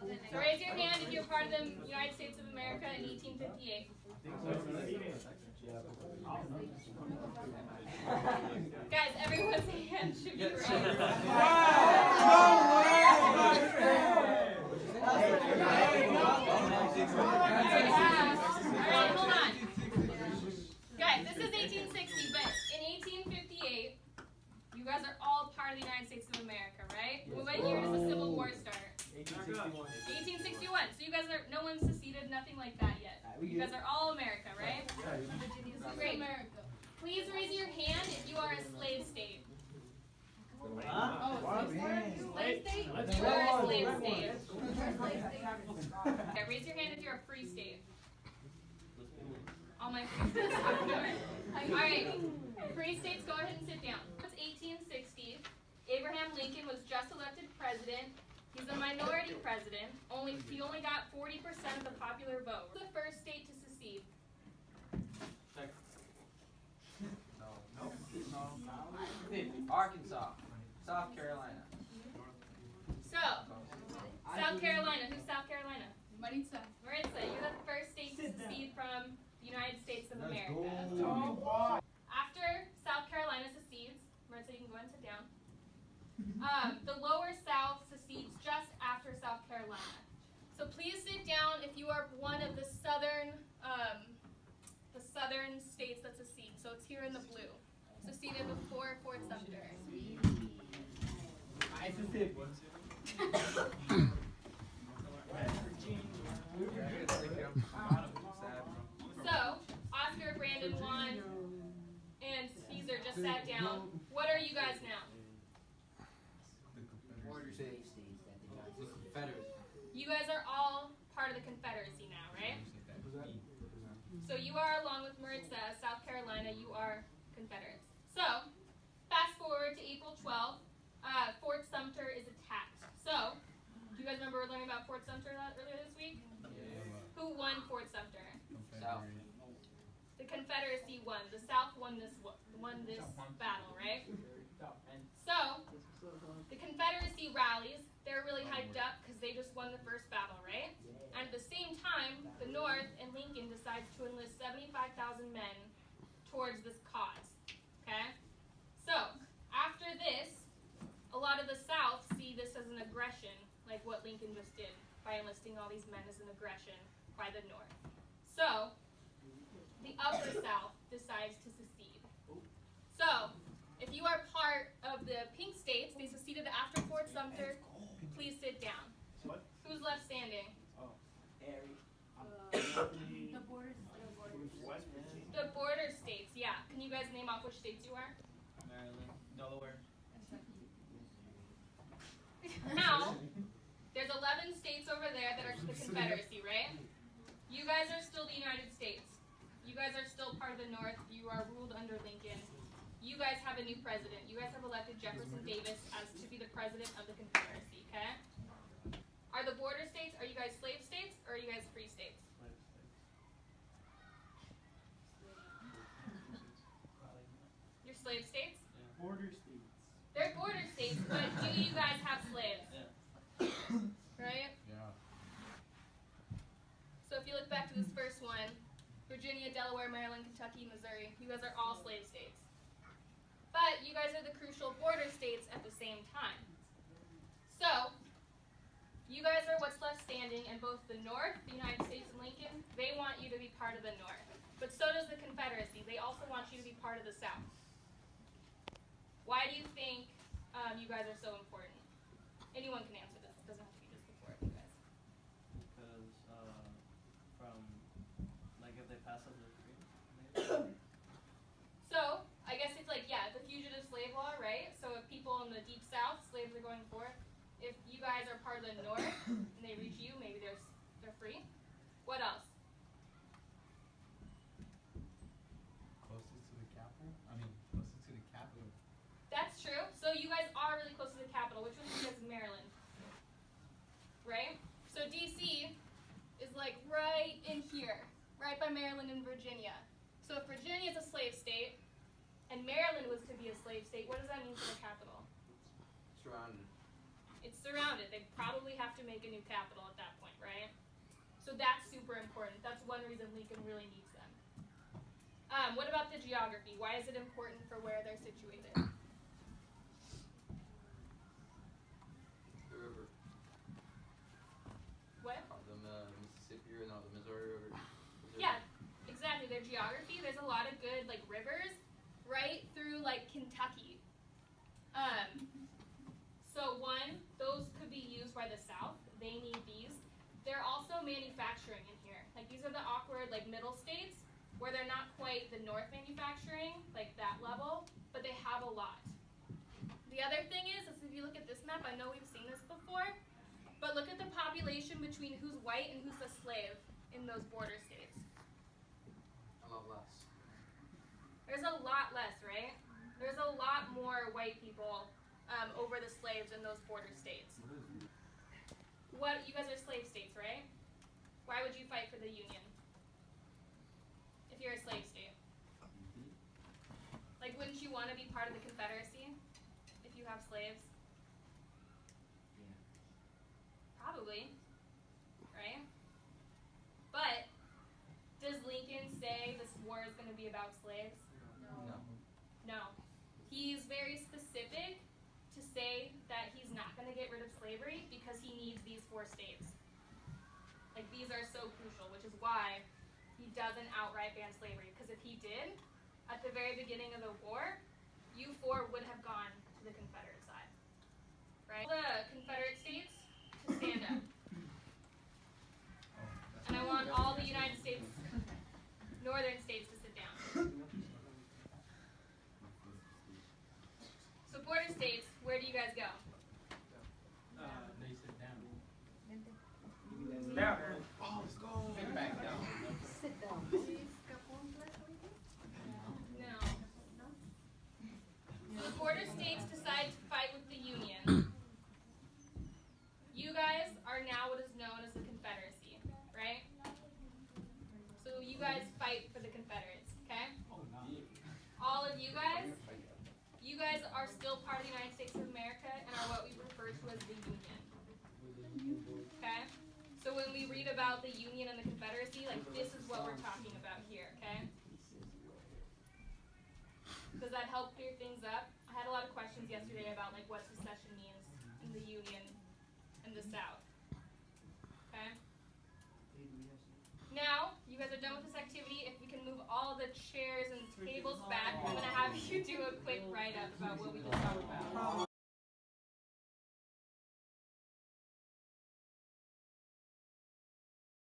So raise your hand if you're part of the United States of America in 1858. Guys, everyone's hand should be raised. Alright, hold on. Guys, this is 1860, but in 1858, you guys are all part of the United States of America, right? What year does the Civil War start? 1861. 1861. So you guys are, no one's seceded, nothing like that yet. You guys are all America, right? Great. Please raise your hand if you are a slave state. Slave state? You are a slave state. Okay, raise your hand if you're a free state. All my free states. Alright, free states, go ahead and sit down. It's 1860. Abraham Lincoln was just elected president. He's a minority president. He only got 40% of the popular vote. The first state to secede. Arkansas. South Carolina. So, South Carolina. Who's South Carolina? Maritza. Maritza, you're the first state to secede from the United States of America. After South Carolina secedes, Maritza, you can go ahead and sit down. The lower South secedes just after South Carolina. So please sit down if you are one of the southern states that secede. So it's here in the blue. Seceded before Fort Sumter. So, Oscar, Brandon, Juan, and Caesar just sat down. What are you guys now? You guys are all part of the Confederacy now, right? So you are, along with Maritza, South Carolina, you are Confederates. So, fast forward to April 12th, Fort Sumter is attacked. So, do you guys remember learning about Fort Sumter earlier this week? Who won Fort Sumter? South. The Confederacy won. The South won this battle, right? So, the Confederacy rallies. They're really hyped up because they just won the first battle, right? And at the same time, the North and Lincoln decides to enlist 75,000 men towards this cause, okay? So, after this, a lot of the South see this as an aggression, like what Lincoln just did by enlisting all these men as an aggression by the North. So, the upper South decides to secede. So, if you are part of the pink states, they seceded after Fort Sumter, please sit down. Who's left standing? The border The border states, yeah. Can you guys name off which states you are? Maryland. Delaware. Now, there's 11 states over there that are the Confederacy, right? You guys are still the United States. You guys are still part of the North. You are ruled under Lincoln. You guys have a new president. You guys have elected Jefferson Davis as to be the president of the Confederacy, okay? Are the border states, are you guys slave states, or are you guys free states? You're slave states? Border states. They're border states, but do you guys have slaves? Right? Yeah. So if you look back to this first one, Virginia, Delaware, Maryland, Kentucky, Missouri, you guys are all slave states. But you guys are the crucial border states at the same time. So, you guys are what's left standing, and both the North, the United States and Lincoln, they want you to be part of the North. But so does the Confederacy. They also want you to be part of the South. Why do you think you guys are so important? Anyone can answer this. It doesn't have to be just the four of you guys. Because if they pass up their freedom. So, I guess it's like, yeah, the fugitive slave law, right? So if people in the deep South, slaves are going for it. If you guys are part of the North and they reach you, maybe they're free. What else? Closest to the capital? Closest to the capital. That's true. So you guys are really close to the capital, which one of you guys is Maryland? Right? So DC is like right in here, right by Maryland and Virginia. So if Virginia is a slave state, and Maryland was to be a slave state, what does that mean for the capital? Surrounded. It's surrounded. They probably have to make a new capital at that point, right? So that's super important. That's one reason Lincoln really needs them. What about the geography? Why is it important for where they're situated? The river. What? The Mississippi or no, the Missouri River. Yeah, exactly. Their geography, there's a lot of good like rivers right through like Kentucky. So one, those could be used by the South. They need these. They're also manufacturing in here. Like these are the awkward like middle states where they're not quite the North manufacturing, like that level, but they have a lot. The other thing is if you look at this map, I know we've seen this before, but look at the population between who's white and who's a slave in those border states. A lot less. There's a lot less, right? There's a lot more white people over the slaves in those border states. What, you guys are slave states, right? Why would you fight for the Union? If you're a slave state? Like, wouldn't you want to be part of the Confederacy if you have slaves? Probably, right? But, does Lincoln say this war is going to be about slaves? No. No. He's very specific to say that he's not going to get rid of slavery because he needs these 4 states. Like, these are so crucial, which is why he doesn't outright ban slavery. Because if he did, at the very beginning of the war, you 4 would have gone to the Confederate side. Right? The Confederate states to stand up. And I want all the United States, northern states to sit down. So border states, where do you guys go? They sit down. Down. Oh, let's go. Sit back down. Sit down. No. So the border states decide to fight with the Union. You guys are now what is known as the Confederacy, right? So you guys fight for the Confederates, okay? All of you guys are still part of the United States of America and are what we refer to as the Union. Okay? So when we read about the Union and the Confederacy, like this is what we're talking about here, okay? Does that help clear things up? I had a lot of questions yesterday about like what secession means in the Union and the South. Okay? Now, you guys are done with this activity. If we can move all the chairs and tables back, I'm going to have you do a quick write-up about what we just talked about.